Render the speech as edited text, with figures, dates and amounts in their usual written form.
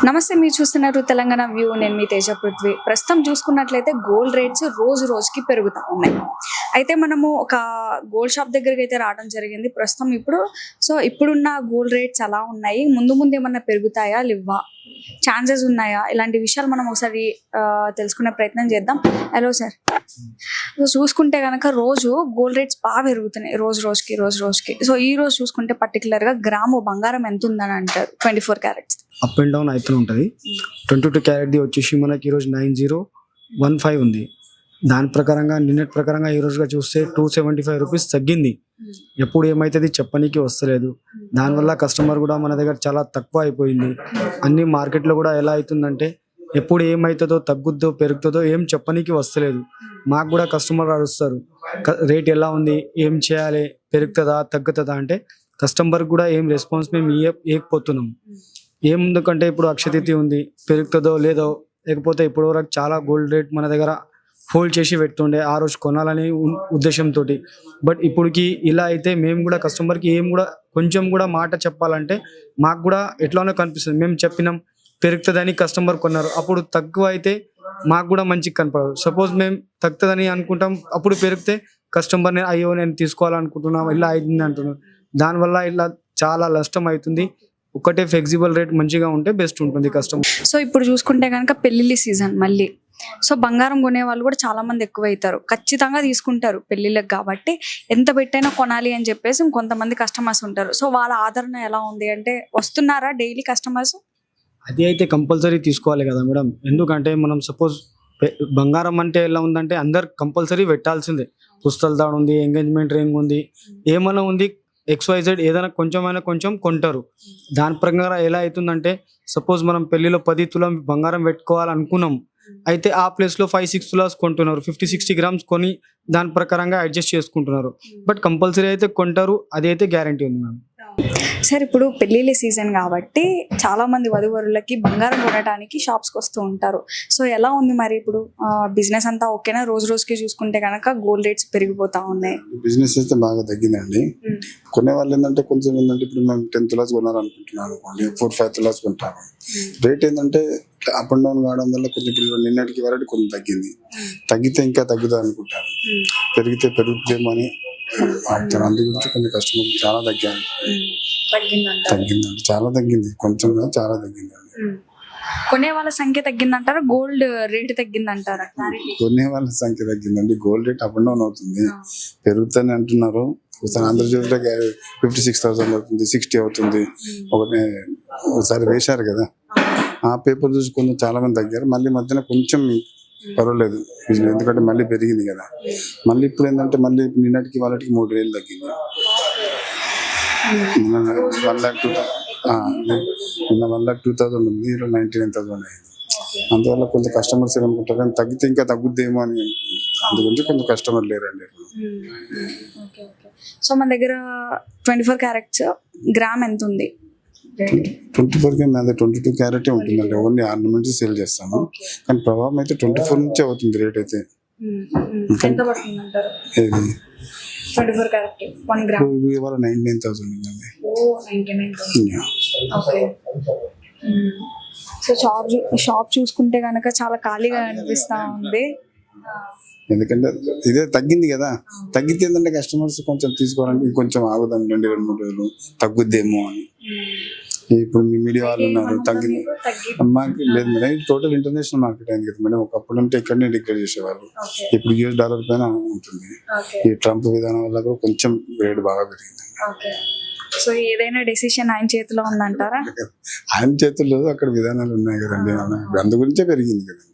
నమస్తే, మీరు చూస్తున్నారు తెలంగాణ వ్యూ. నేను మీ తేజ పృథ్వీ. ప్రస్తుతం చూసుకున్నట్లయితే గోల్డ్ రేట్స్ రోజు రోజుకి పెరుగుతూ ఉన్నాయి. అయితే మనము ఒక గోల్డ్ షాప్ దగ్గరికి అయితే రావడం జరిగింది ప్రస్తుతం. ఇప్పుడున్న గోల్డ్ రేట్స్ ఎలా ఉన్నాయి, ముందు ముందు ఏమన్నా పెరుగుతాయా లేవా, ఛాన్సెస్ ఉన్నాయా, ఇలాంటి విషయాలు మనం ఒకసారి తెలుసుకునే ప్రయత్నం చేద్దాం. హలో సార్, చూసుకుంటే కనుక రోజు గోల్డ్ రేట్స్ బాగా పెరుగుతున్నాయి రోజు రోజుకి. సో ఈ రోజు చూసుకుంటే పర్టికులర్ గా గ్రాము బంగారం ఎంత ఉందని అంటారు? 24 క్యారెట్స్ అప్ అండ్ డౌన్ అవుతూ ఉంటుంది. 22 క్యారెట్ది వచ్చేసి మనకి ఈరోజు 9015 ఉంది. దాని ప్రకారంగా నిన్నటి ప్రకారంగా ఈ రోజుగా చూస్తే 275 రూపీస్ తగ్గింది. ఎప్పుడు ఏమైతుంది చెప్పనీకి వస్తలేదు. దానివల్ల కస్టమర్ కూడా మన దగ్గర చాలా తక్కువ అయిపోయింది. అన్ని మార్కెట్లో కూడా ఎలా అవుతుందంటే ఎప్పుడు ఏమవుతుందో, తగ్గుద్దో పెరుగుతుందో ఏం చెప్పనీకి వస్తలేదు. మాకు కూడా కస్టమర్ అడుస్తారు రేట్ ఎలా ఉంది, ఏం చేయాలి, పెరుగుతుందా తగ్గుతుందా అంటే కస్టమర్ కూడా ఏం రెస్పాన్స్ మేము ఇవ్వకపోతున్నాం. ఏముందుకంటే ఇప్పుడు అక్షతిథి ఉంది, పెరుగుతుందో లేదో, లేకపోతే ఇప్పుడు వరకు చాలా గోల్డ్ రేట్ మన దగ్గర హోల్డ్ చేసి పెడుతుండే ఆ రోజు కొనాలని ఉద్దేశంతో. బట్ ఇప్పటికి ఇలా అయితే మేము కూడా కస్టమర్కి ఏం కూడా కొంచెం కూడా మాట చెప్పాలంటే మాకు కూడా ఎట్లానో కనిపిస్తుంది. మేము చెప్పినాం పెరుగుతుందని, కస్టమర్ కొన్నారు, అప్పుడు తక్కువ అయితే మాకు కూడా మంచిగా కనపడదు. సపోజ్ మేము తగ్గుతుందని అనుకుంటాం, అప్పుడు పెరిగితే కస్టమర్ని అయ్యో నేను తీసుకోవాలనుకుంటున్నాం ఇలా అయింది అంటున్నాం. దానివల్ల ఇలా చాలా నష్టం అవుతుంది. ఒకటే ఫ్లెక్సిబుల్ రేట్ మంచిగా ఉంటే బెస్ట్ ఉంటుంది కస్టమర్. సో ఇప్పుడు చూసుకుంటే కనుక పెళ్లిళ్ళ సీజన్ మళ్ళీ. సో బంగారం కొనే వాళ్ళు కూడా చాలా మంది ఎక్కువ అవుతారు, ఖచ్చితంగా తీసుకుంటారు పెళ్లిళ్ళకి కాబట్టి. ఎంత పెట్టైనా కొనాలి అని చెప్పేసి కొంతమంది కస్టమర్స్ ఉంటారు. సో వాళ్ళ ఆదరణ ఎలా ఉంది అంటే, వస్తున్నారా డైలీ కస్టమర్స్? అది అయితే కంపల్సరీ తీసుకోవాలి కదా మేడం. ఎందుకంటే మనం సపోజ్ బంగారం అంటే ఎలా ఉందంటే అందరు కంపల్సరీ పెట్టాల్సిందే. పుస్తల తాడు ఉంది, ఎంగేజ్మెంట్ రింగ్ ఉంది, ఏమైనా ఉంది, XYZ ఏదైనా కొంచెం కొంటారు. దాని ప్రకారం ఎలా అవుతుందంటే సపోజ్ మనం పెళ్లిలో 10 తులం బంగారం పెట్టుకోవాలనుకున్నాం, అయితే ఆ ప్లేస్లో 5-6 తులాస్ కొంటున్నారు. 50-60 గ్రామ్స్ కొని దాని ప్రకారంగా అడ్జస్ట్ చేసుకుంటున్నారు. బట్ కంపల్సరీ అయితే కొంటారు, అది అయితే గ్యారంటీ ఉంది మ్యామ్. సార్, ఇప్పుడు పెళ్లిళ్ళ సీజన్ కాబట్టి చాలా మంది వధువరులకి బంగారం కొనడానికి షాప్స్కి వస్తూ ఉంటారు. సో ఎలా ఉంది మరి ఇప్పుడు బిజినెస్ అంతా ఓకేనా? రోజు రోజుకి చూసుకుంటే కనుక గోల్డ్ రేట్స్ పెరిగిపోతా ఉన్నాయి. బిజినెస్ అయితే బాగా తగ్గిందండి. కొనే వాళ్ళు ఏంటంటే కొంచెం ఏంటంటే ఇప్పుడు మేము 10 తులాస్ కొనాలనుకుంటున్నాను అనుకోండి, 4-5 తులాస్ కొంటాము. రేట్ ఏంటంటే అప్ అండ్ డౌన్ కావడం వల్ల కొంచెం ఇప్పుడు నిన్నటికి వరకు కొంచెం తగ్గింది. తగ్గితే ఇంకా తగ్గుతుంది అనుకుంటాను, పెరిగితే పెరుగుతుందేమో అని ఆపుతారు. అందు గురించి కొన్ని కస్టమర్ చాలా తగ్గిందండి, చాలా తగ్గింది, కొంచెం చాలా తగ్గిందండి. కొనే వాళ్ళ సంఖ్య తగ్గిందంటారా, గోల్డ్ రేట్ తగ్గిందంటారా? కొనే వాళ్ళ సంఖ్య తగ్గిందండి. Gold rate up and down అవుతుంది, పెరుగుతుంది అంటున్నారు. ఒకసారి ఆంధ్రజ్యోతిలో 56,000 అవుతుంది, 60 అవుతుంది. ఒకసారి వేశారు కదా, ఆ పేపర్ చూసి కొంచెం చాలా మంది తగ్గారు. మళ్ళీ మధ్యన కొంచెం పర్వాలేదు, ఎందుకంటే మళ్ళీ పెరిగింది కదా. మళ్ళీ ఇప్పుడు ఏంటంటే మళ్ళీ నిన్నటికి వాళ్ళకి 3,000 తగ్గింది. నిన్న 1,02,000 ఉంది, 99,000 అయింది. అందువల్ల కొంచెం కస్టమర్స్ ఏమనుకుంటారు కానీ తగ్గితే ఇంకా తగ్గుద్దేమో అని, అందుగురించి కొంచెం కస్టమర్ లేరండి. సో మన దగ్గర 24 క్యారెట్స్ గ్రామ్ ఎంత ఉంది? 24 మీద 22 క్యారెట్ ఉంటుందండి. ఓన్లీ ఆర్నమెంట్స్ సేల్ చేస్తాము, కానీ ప్రభావం అయితే 24 నుంచే అవుతుంది రేట్ అయితే. ఏది 24 క్యారెట్ 1 గ్రామ్ ఇవాళ 99,000 ఉందండి. సో షాప్ చూసుకుంటే కనుక చాలా ఖాళీగా అనిపిస్తా ఉంది. ఎందుకంటే ఇదే తగ్గింది కదా, తగ్గితే ఏంటంటే కస్టమర్స్ కొంచెం తీసుకోవాలంటే ఇంకొంచెం ఆగుదాం 2-3 రోజులు తగ్గుద్దేమో అని. ఇప్పుడు మీ మీడియా వాళ్ళు ఉన్నారు, తగ్గింది మాకు లేదు మేడం. ఇది టోటల్ ఇంటర్నేషనల్ మార్కెట్ అయింది కదా మేడం. ఒకప్పుడు అంటే ఇక్కడనే డిక్లేర్ చేసేవాళ్ళు, ఇప్పుడు $US పైన ఉంటుంది. ఈ ట్రంప్ విధానం వల్ల కూడా కొంచెం రేట్ బాగా పెరిగింది. సో ఏదైనా డెసిషన్ ఆయన చేతిలో ఉందంటారా? ఆయన చేతుల్లో అక్కడ విధానాలు ఉన్నాయి కదండి, అందు గురించే పెరిగింది కదండి.